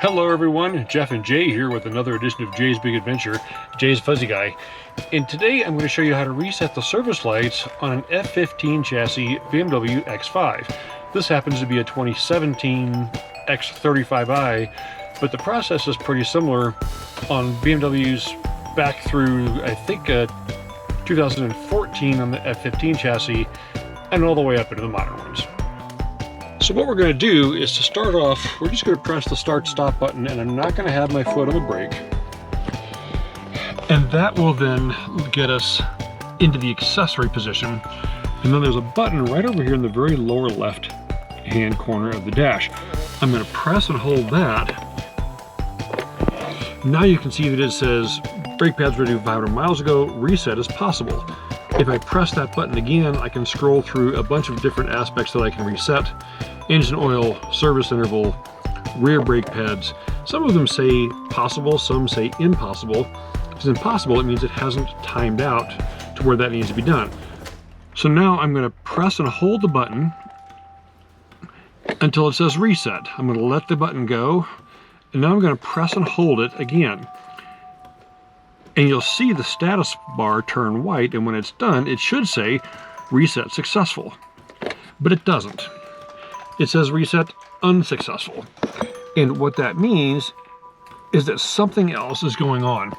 Hello everyone, Jeff and Jay here with another edition of Jay's Big Adventure, Jay's Fuzzy Guy. And today I'm going to show you how to reset the service lights on an F15 chassis BMW X5. This happens to be a 2017 X35i, but the process is pretty similar on BMWs back through, I think, 2014 on the F15 chassis and all the way up into the modern ones. So what we're going to do is, to start off, we're just going to press the start-stop button, and I'm not going to have my foot on the brake. And that will then get us into the accessory position. And then there's a button right over here in the very lower left-hand corner of the dash. I'm going to press and hold that. Now you can see that it says, brake pads ready 500 miles ago, reset is possible. If I press that button again, I can scroll through a bunch of different aspects that I can reset. Engine oil, service interval, rear brake pads. Some of them say possible, some say impossible. If it's impossible, it means it hasn't timed out to where that needs to be done. So now I'm going to press and hold the button until it says reset. I'm going to let the button go, and now I'm going to press and hold it again. And you'll see the status bar turn white, and when it's done, it should say reset successful. But it doesn't. It says reset unsuccessful. And what that means is that something else is going on.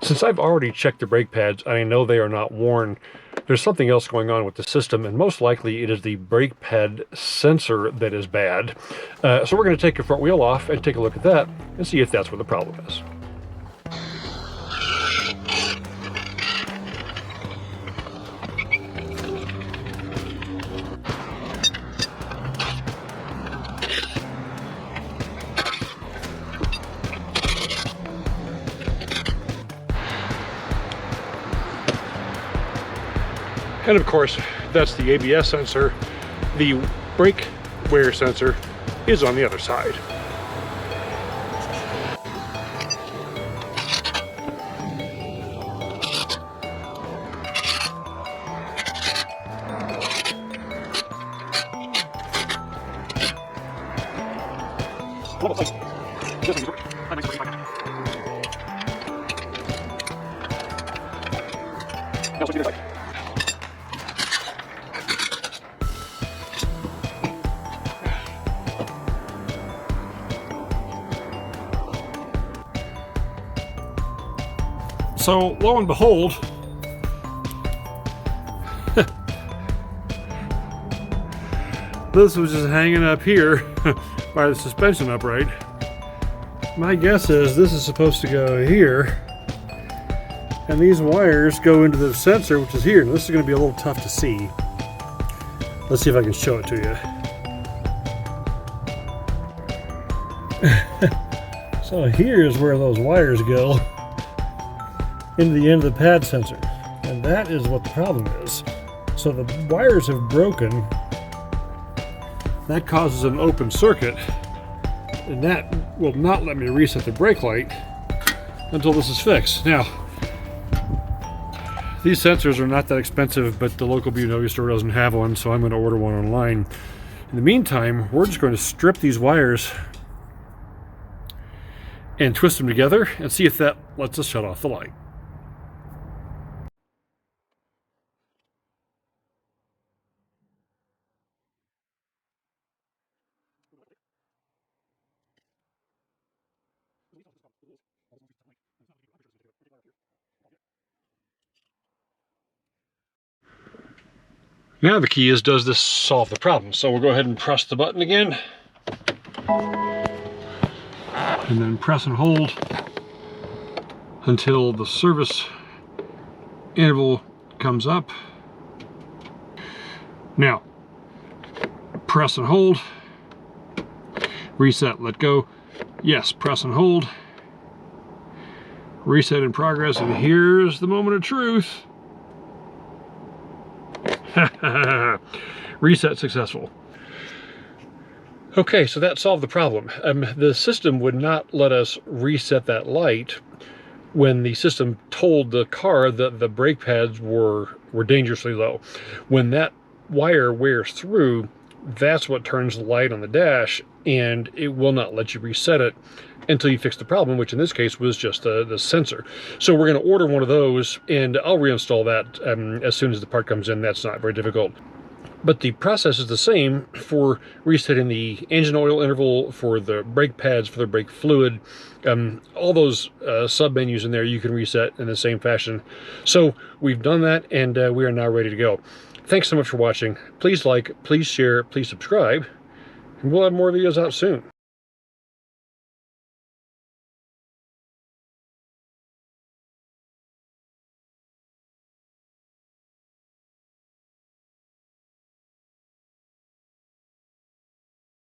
Since I've already checked the brake pads, I know they are not worn. There's something else going on with the system, and most likely it is the brake pad sensor that is bad. So we're going to take the front wheel off and take a look at that and see if that's where the problem is. And of course, that's the ABS sensor. The brake wear sensor is on the other side. So, lo and behold, this was just hanging up here by the suspension upright. My guess is this is supposed to go here, and these wires go into the sensor, which is here. Now, this is going to be a little tough to see. Let's see if I can show it to you. So here's where those wires go, into the end of the pad sensor, and that is what the problem is. So the wires have broken. That causes an open circuit, and that will not let me reset the brake light until this is fixed. Now, these sensors are not that expensive, but the local BMW store doesn't have one, so I'm going to order one online. In the meantime, we're just going to strip these wires and twist them together and see if that lets us shut off the light. Now the key is, does this solve the problem? So we'll go ahead and press the button again. And then press and hold until the service interval comes up. Now, press and hold. Reset, let go. Yes, press and hold. Reset in progress, and here's the moment of truth. Reset successful. Okay, so that solved the problem. The system would not let us reset that light when the system told the car that the brake pads were dangerously low. When that wire wears through, that's what turns the light on the dash, and it will not let you reset it until you fix the problem, which in this case was just the sensor. So we're going to order one of those, and I'll reinstall that as soon as the part comes in. That's not very difficult. But the process is the same for resetting the engine oil interval, for the brake pads, for the brake fluid. All those sub-menus in there you can reset in the same fashion. So we've done that, and we are now ready to go. Thanks so much for watching. Please like, please share, please subscribe, and we'll have more videos out soon.